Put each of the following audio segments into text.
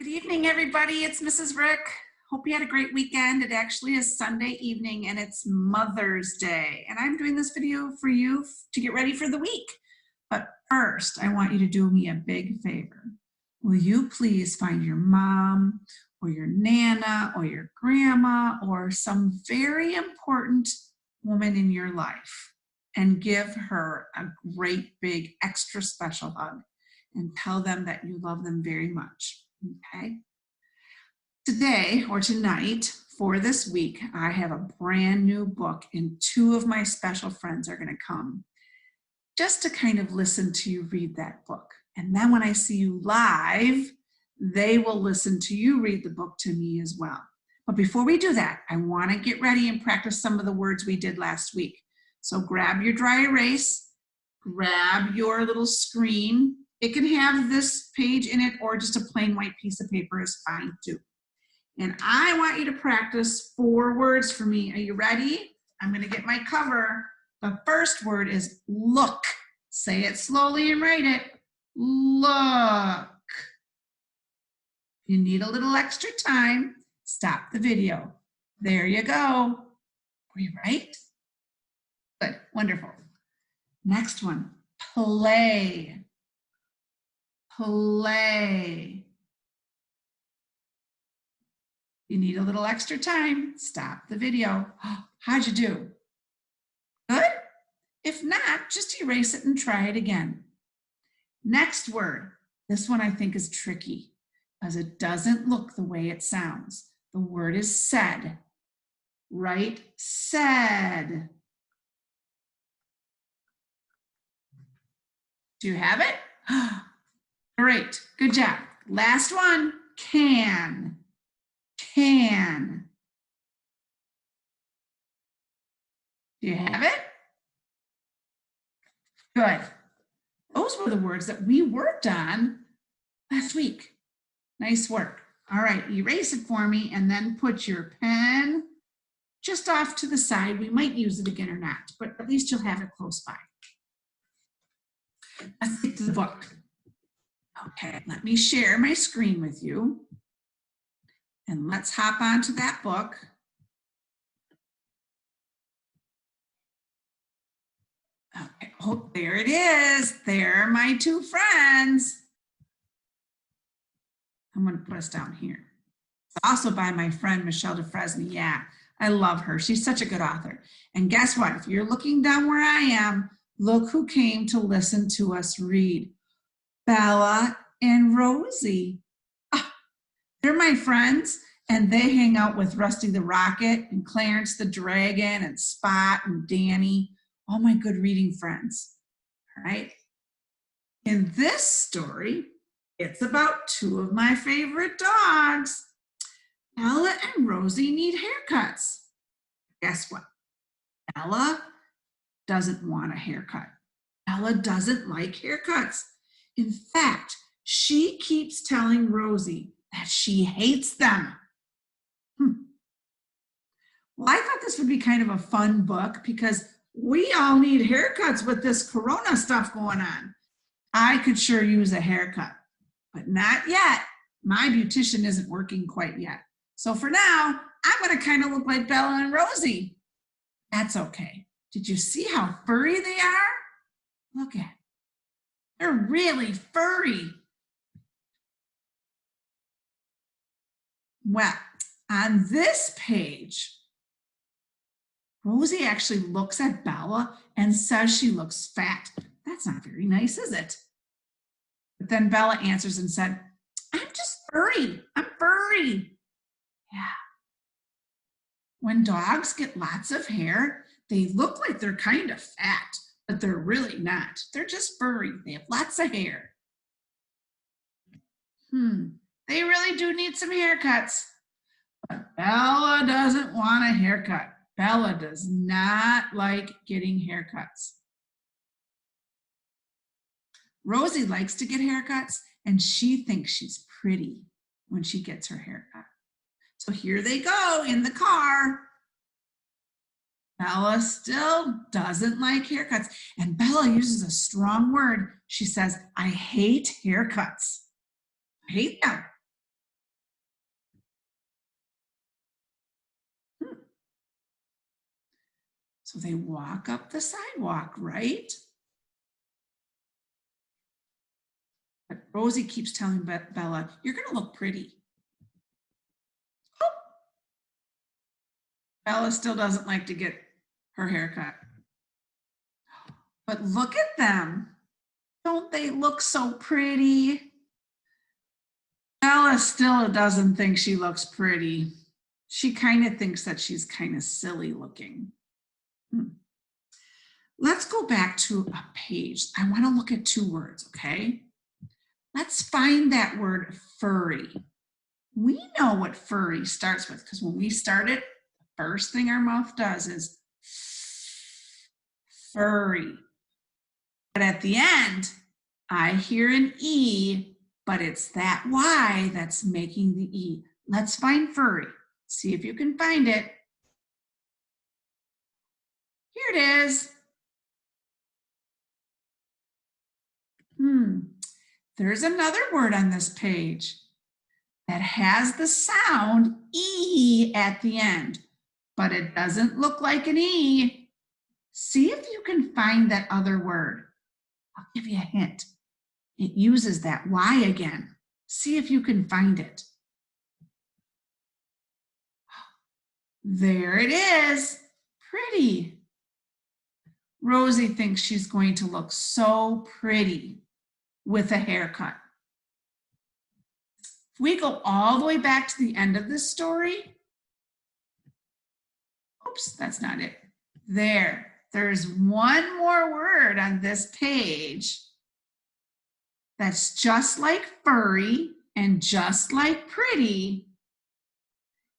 Good evening, everybody. It's Mrs. Rick. Hope you had a great weekend. It actually is Sunday evening and it's Mother's Day. And I'm doing this video for you to get ready for the week. But first, I want you to do me a big favor. Will you please find your mom or your Nana or your grandma or some very important woman in your life and give her a great big extra special hug and tell them that you love them very much. Okay. Today or tonight for this week, I have a brand new book and two of my special friends are going to come just to kind of listen to you read that book. And then when I see you live, they will listen to you read the book to me as well. But before we do that, I want to get ready and practice some of the words we did last week. So grab your dry erase, grab your little screen. It can have this page in it or just a plain white piece of paper is fine too. And I want you to practice 4 words for me. Are you ready? I'm going to get my cover. The first word is look. Say it slowly and write it. Look. You need a little extra time. Stop the video. There you go. Were you right? Good. Wonderful. Next one. Play. Play. You need a little extra time. Stop the video. How'd you do? Good? If not, just erase it and try it again. Next word. This one I think is tricky because it doesn't look the way it sounds. The word is said. Right? Said. Do you have it? Great. Good job. Last one. Can. Can. Do you have it? Good. Those were the words that we worked on last week. Nice work. All right, erase it for me and then put your pen just off to the side. We might use it again or not, but at least you'll have it close by. Let's get to the book. Okay, let me share my screen with you. And let's hop onto that book. Okay. Oh, there it is. There are my 2 friends. I'm going to put us down here. It's also by my friend, Michelle DeFresney. Yeah, I love her. She's such a good author. And guess what? If you're looking down where I am, look who came to listen to us read. Bella and Rosie. They're my friends, and they hang out with Rusty the Rocket and Clarence the Dragon and Spot and Danny, all my good reading friends. All right. In this story, it's about 2 of my favorite dogs. Bella and Rosie need haircuts. Guess what? Bella doesn't want a haircut. Bella doesn't like haircuts. In fact, she keeps telling Rosie that she hates them. Well, I thought this would be kind of a fun book because we all need haircuts with this corona stuff going on. I could sure use a haircut, but not yet. My beautician isn't working quite yet. So for now, I'm going to kind of look like Bella and Rosie. That's okay. Did you see how furry they are? Look at it. They're really furry. Well, on this page, Rosie actually looks at Bella and says she looks fat. That's not very nice, is it? But then Bella answers and said, I'm just furry. I'm furry. Yeah. When dogs get lots of hair, they look like they're kind of fat, but they're really not. They're just furry. They have lots of hair. They really do need some haircuts. But Bella doesn't want a haircut. Bella does not like getting haircuts. Rosie likes to get haircuts, and she thinks she's pretty when she gets her haircut. So here they go in the car. Bella still doesn't like haircuts. And Bella uses a strong word. She says, I hate haircuts. I hate them. So they walk up the sidewalk, right? But Rosie keeps telling Bella, you're going to look pretty. Oh. Bella still doesn't like to get her hair cut. But look at them. Don't they look so pretty? Bella still doesn't think she looks pretty. She kind of thinks that she's kind of silly looking. Let's go back to a page. I want to look at two words, okay? Let's find that word furry. We know what furry starts with because when we start it, the first thing our mouth does is furry. But at the end, I hear an E, but it's that Y that's making the E. Let's find furry. See if you can find it. Here it is. There's another word on this page that has the sound E at the end, but it doesn't look like an E. See if you can find that other word. I'll give you a hint. It uses that Y again. See if you can find it. There it is. Pretty. Rosie thinks she's going to look so pretty with a haircut. If we go all the way back to the end of this story, oops, that's not it. There's one more word on this page that's just like furry and just like pretty.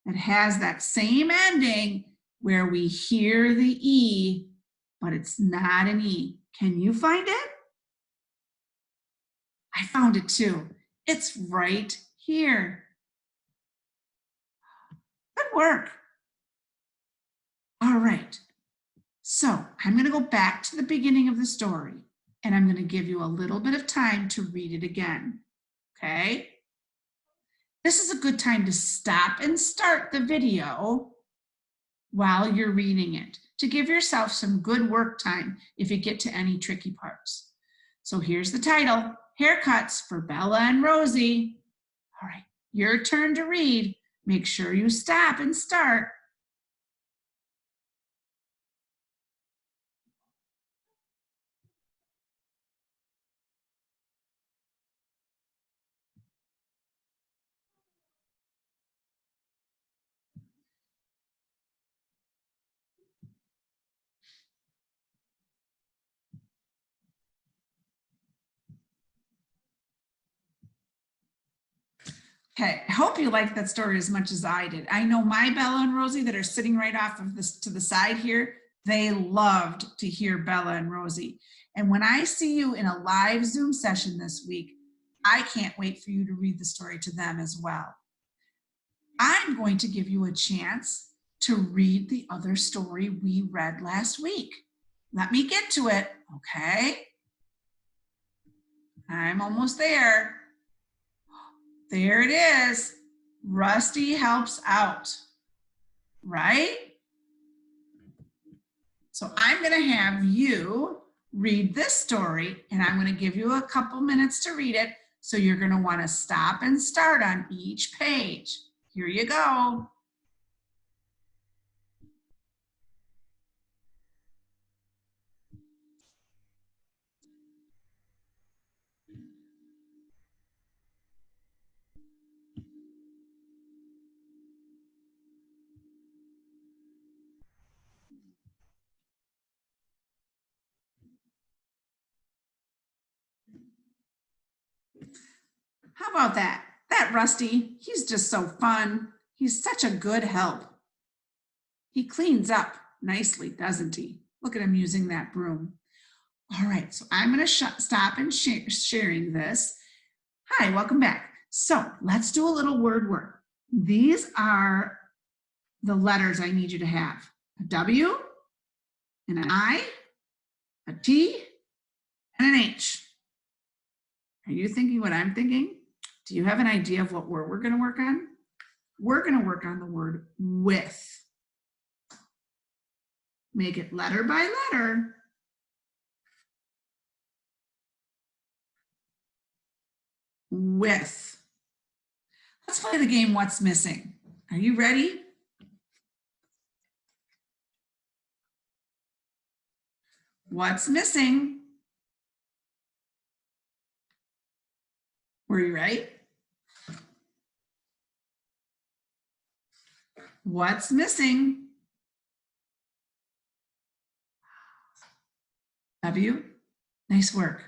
It has that same ending where we hear the E, but it's not an E. Can you find it? I found it too. It's right here. Good work. All right. So I'm going to go back to the beginning of the story and I'm going to give you a little bit of time to read it again. Okay? This is a good time to stop and start the video while you're reading it to give yourself some good work time if you get to any tricky parts. So here's the title, Haircuts for Bella and Rosie. All right, your turn to read. Make sure you stop and start. Okay, I hope you liked that story as much as I did. I know my Bella and Rosie that are sitting right off of this to the side here, they loved to hear Bella and Rosie. And when I see you in a live Zoom session this week, I can't wait for you to read the story to them as well. I'm going to give you a chance to read the other story we read last week. Let me get to it, okay? I'm almost there. There it is. Rusty helps out, right? So I'm going to have you read this story and I'm going to give you a couple minutes to read it. So you're going to want to stop and start on each page. Here you go. How about that? That Rusty, he's just so fun. He's such a good help. He cleans up nicely, doesn't he? Look at him using that broom. All right, so I'm going to stop and sharing this. Hi, welcome back. So let's do a little word work. These are the letters I need you to have. A W, and an I, a T, and an H. Are you thinking what I'm thinking? Do you have an idea of what word we're going to work on? We're going to work on the word with. Make it letter by letter. With. Let's play the game, What's Missing? Are you ready? What's missing? Were you right? What's missing? Have you? Nice work.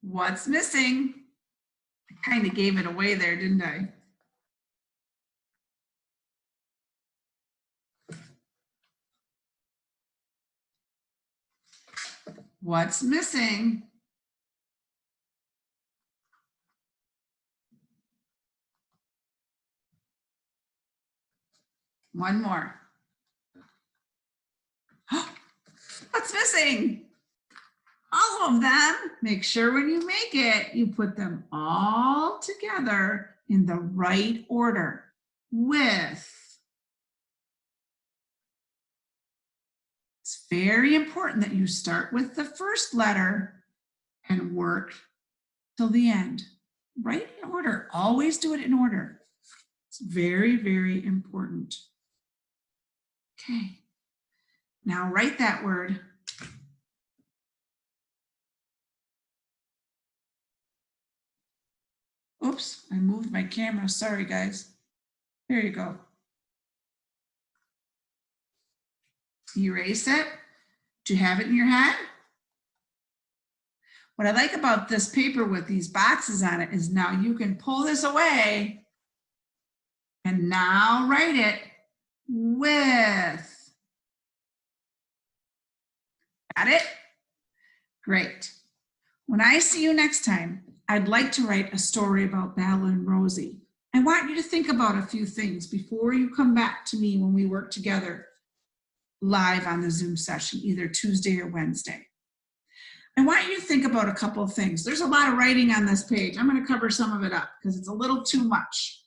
What's missing? I kind of gave it away there, didn't I? What's missing? One more. What's missing? All of them. Make sure when you make it, you put them all together in the right order. With. It's very important that you start with the first letter and work till the end. Right in order. Always do it in order. It's very, very important. Okay. Now write that word. Oops, I moved my camera. Sorry, guys. There you go. Erase it. Do you have it in your head? What I like about this paper with these boxes on it is now you can pull this away and now write it with. Got it? Great. When I see you next time, I'd like to write a story about Bella and Rosie. I want you to think about a few things before you come back to me when we work together live on the Zoom session, either Tuesday or Wednesday. I want you to think about a couple of things. There's a lot of writing on this page. I'm going to cover some of it up because it's a little too much.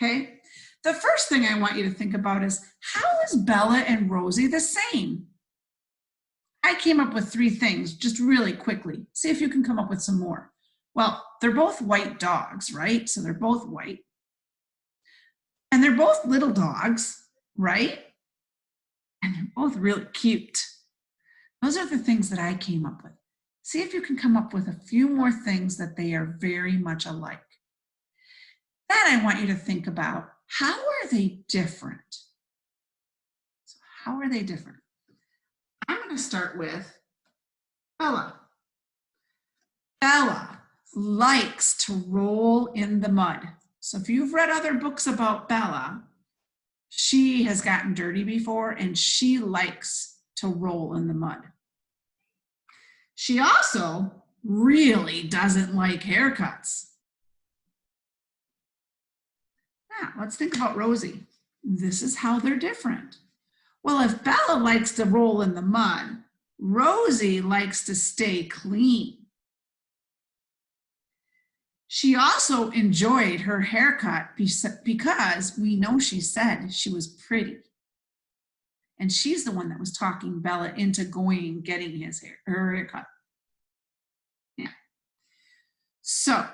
Okay? The first thing I want you to think about is, how is Bella and Rosie the same? I came up with 3 things just really quickly. See if you can come up with some more. Well, they're both white dogs, right? So they're both white. And they're both little dogs, right? And they're both really cute. Those are the things that I came up with. See if you can come up with a few more things that they are very much alike. Then I want you to think about, how are they different? So how are they different? I'm going to start with Bella. Bella likes to roll in the mud. So if you've read other books about Bella, she has gotten dirty before and she likes to roll in the mud. She also really doesn't like haircuts. Now, let's think about Rosie. This is how they're different. Well, if Bella likes to roll in the mud, Rosie likes to stay clean. She also enjoyed her haircut because we know she said she was pretty. And she's the one that was talking Bella into going and getting her haircut. Yeah. So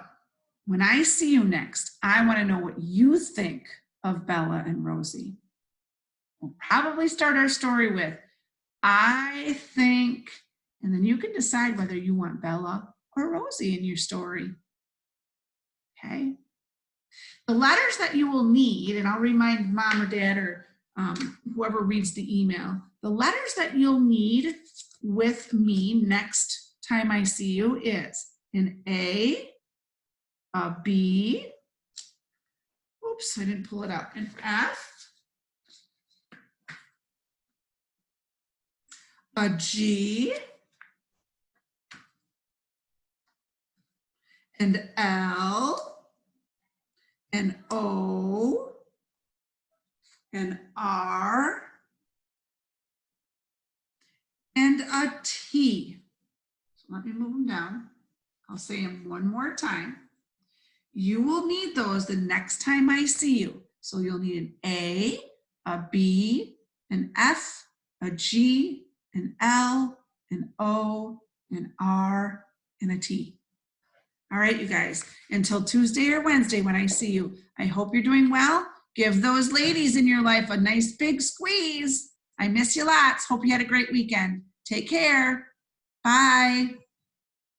when I see you next, I want to know what you think of Bella and Rosie. We'll probably start our story with, I think, and then you can decide whether you want Bella or Rosie in your story. Okay. The letters that you will need, and I'll remind mom or dad or whoever reads the email, the letters that you'll need with me next time I see you is an A, a B, oops, I didn't pull it up, an F, a G, an L, an O, an R, and a T. So let me move them down. I'll say them one more time. you will need those the next time I see you. So you'll need an A, a B, an F, a G, an L, an O, an R, and a T. All right, you guys, until Tuesday or Wednesday when I see you, I hope you're doing well. Give those ladies in your life a nice big squeeze. I miss you lots. Hope you had a great weekend. Take care. Bye.